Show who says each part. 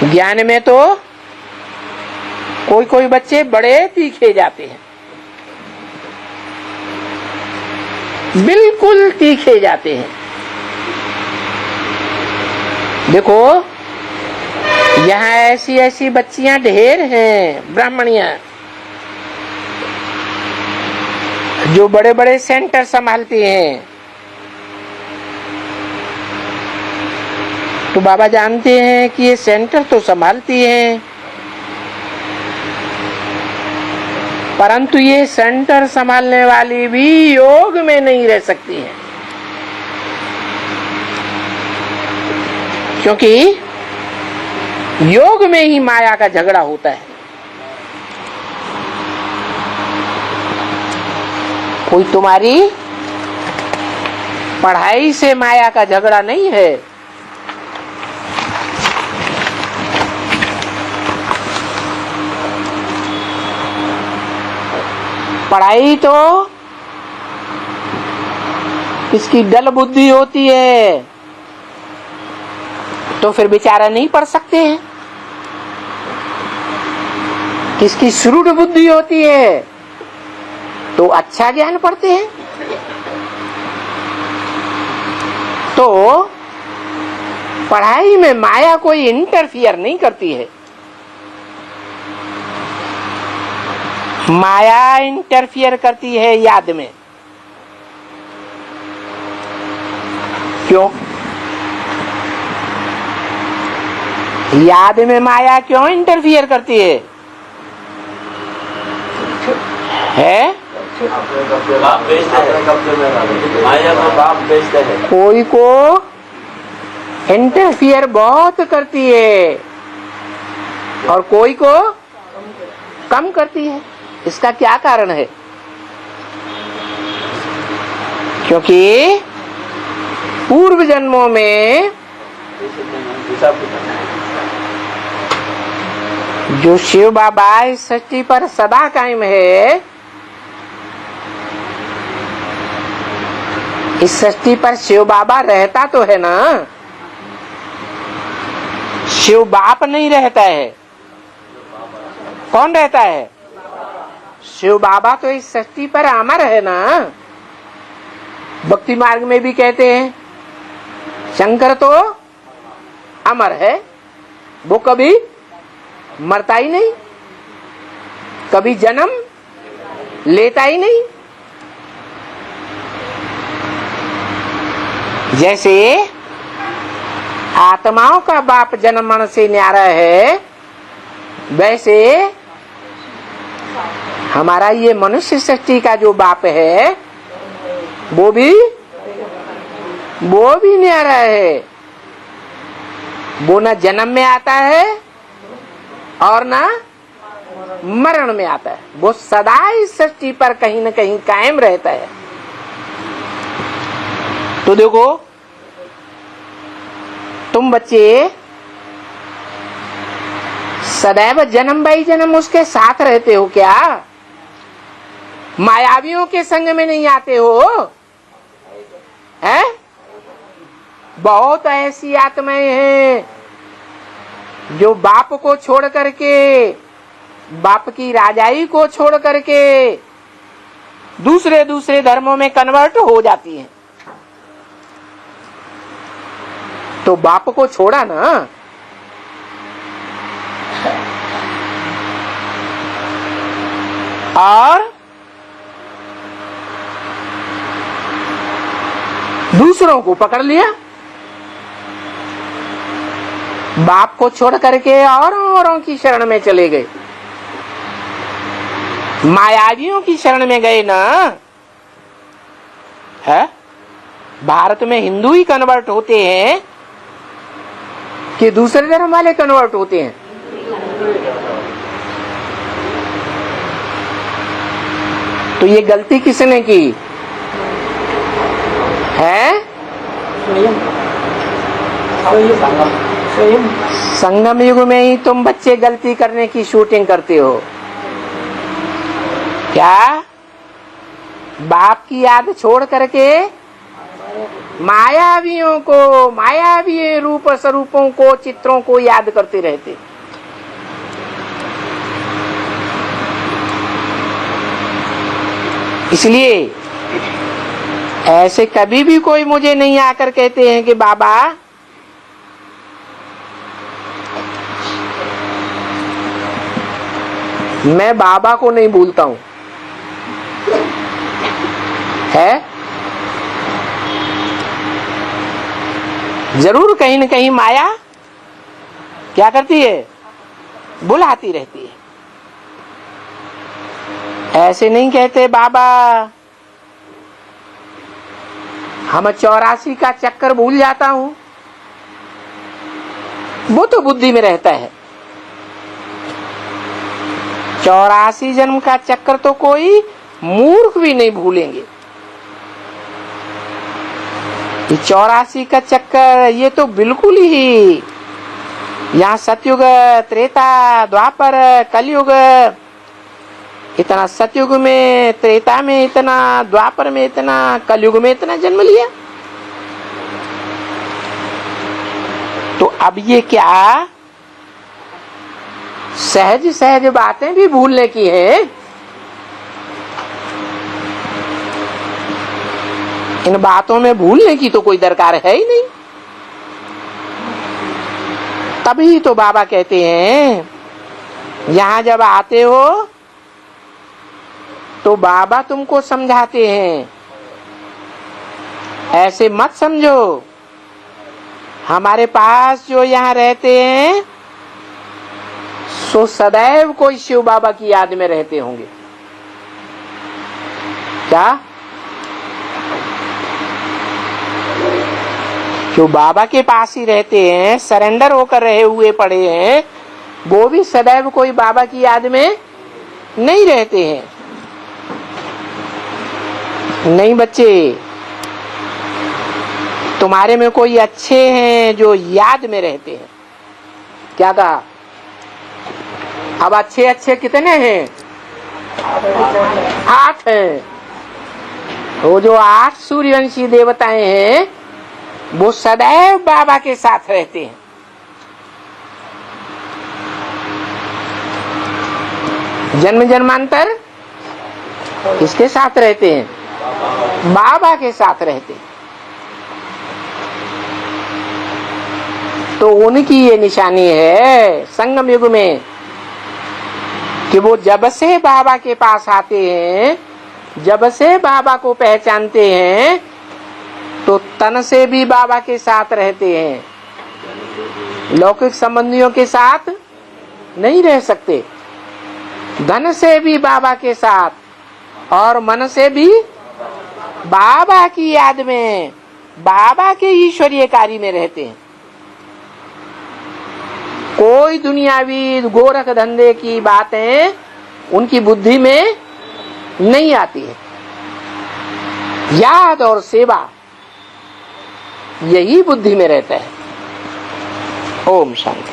Speaker 1: ज्ञान में तो कोई कोई बच्चे बड़े तीखे जाते हैं, बिल्कुल तीखे जाते हैं। देखो यहाँ ऐसी ऐसी बच्चियां ढेर हैं, ब्राह्मणियां, जो बड़े बड़े सेंटर संभालती हैं। तो बाबा जानते हैं कि ये सेंटर तो संभालती हैं, परंतु ये सेंटर संभालने वाली भी योग में नहीं रह सकती हैं, क्योंकि योग में ही माया का झगड़ा होता है। कोई तुम्हारी पढ़ाई से माया का झगड़ा नहीं है, पढ़ाई तो इसकी डल बुद्धि होती है, तो फिर बेचारा नहीं पढ़ सकते हैं। किसकी श्रूढ़ बुद्धि होती है तो अच्छा ज्ञान पढ़ते हैं। तो पढ़ाई में माया कोई इंटरफियर नहीं करती है, माया इंटरफियर करती है याद में। क्यों? याद में माया क्यों इंटरफियर करती है? कोई को इंटरफियर बहुत करती है और कोई को कम करती है। इसका क्या कारण है? क्योंकि पूर्व जन्मों में जो शिव बाबा इस सृष्टि पर सदा कायम है, इस सृष्टि पर शिव बाबा रहता तो है ना, शिव बाप नहीं रहता है। कौन रहता है? शिव बाबा तो इस सृष्टि पर अमर है ना। भक्ति मार्ग में भी कहते हैं शंकर तो अमर है, वो कभी मरता ही नहीं, कभी जन्म लेता ही नहीं। जैसे आत्माओं का बाप जन्म मरण से न्यारा है, वैसे हमारा ये मनुष्य सृष्टि का जो बाप है वो भी न्यारा है। वो न जन्म में आता है और न मरण में आता है, वो सदा इस सृष्टि पर कहीं न कहीं कायम रहता है। तो देखो तुम बच्चे सदैव जन्म बाई जन्म उसके साथ रहते हो क्या? मायावियों के संग में नहीं आते हो? हैं? बहुत ऐसी आत्माएं हैं जो बाप को छोड़ करके, बाप की राजाई को छोड़ करके दूसरे दूसरे धर्मों में कन्वर्ट हो जाती हैं। तो बाप को छोड़ा ना, और दूसरों को पकड़ लिया, बाप को छोड़ करके औरों की शरण में चले गए, मायावियों की शरण में गए ना। है भारत में हिंदू ही कन्वर्ट होते हैं कि दूसरे धर्म वाले कन्वर्ट होते हैं? तो ये गलती किसने की है? संगम युग में ही तुम बच्चे गलती करने की शूटिंग करते हो क्या? बाप की याद छोड़ करके मायावियों को, मायावी रूप स्वरूपों को, चित्रों को याद करते रहते। इसलिए ऐसे कभी भी कोई मुझे नहीं आकर कहते हैं कि बाबा मैं बाबा को नहीं भूलता हूं। है जरूर कहीं न कहीं माया क्या करती है, बुलाती रहती है। ऐसे नहीं कहते बाबा हम 84 का चक्कर भूल जाता हूं, वो तो बुद्धि में रहता है। 84 जन्म का चक्कर तो कोई मूर्ख भी नहीं भूलेंगे। 84 का चक्कर ये तो बिल्कुल ही, यहाँ सतयुग, त्रेता, द्वापर, कलयुग, इतना सतयुग में, त्रेता में इतना, द्वापर में इतना, कलयुग में इतना जन्म लिया। तो अब ये क्या सहज सहज बातें भी भूलने की है। इन बातों में भूलने की तो कोई दरकार है ही नहीं। तभी तो बाबा कहते हैं यहां जब आते हो तो बाबा तुमको समझाते हैं, ऐसे मत समझो हमारे पास जो यहाँ रहते हैं सो सदैव कोई शिव बाबा की याद में रहते होंगे। क्या जो बाबा के पास ही रहते हैं, सरेंडर होकर रहे हुए पड़े हैं, वो भी सदैव कोई बाबा की याद में नहीं रहते हैं। नहीं बच्चे, तुम्हारे में कोई अच्छे हैं जो याद में रहते हैं। क्या कहा? अब अच्छे अच्छे कितने हैं? 8 हैं। वो जो 8 सूर्यवंशी देवताएं हैं वो सदैव बाबा के साथ रहते हैं। जन्म जन्मांतर किसके साथ रहते हैं? बाबा के साथ रहते हैं। तो उनकी ये निशानी है संगम युग में कि वो जब से बाबा के पास आते हैं, जब से बाबा को पहचानते हैं, तो तन से भी बाबा के साथ रहते हैं। लौकिक संबंधियों के साथ नहीं रह सकते। धन से भी बाबा के साथ और मन से भी बाबा की याद में, बाबा के ईश्वरीय कार्य में रहते हैं। कोई दुनियावी गोरख धंधे की बातें उनकी बुद्धि में नहीं आती है। याद और सेवा यही बुद्धि में रहता है। ओम शांति।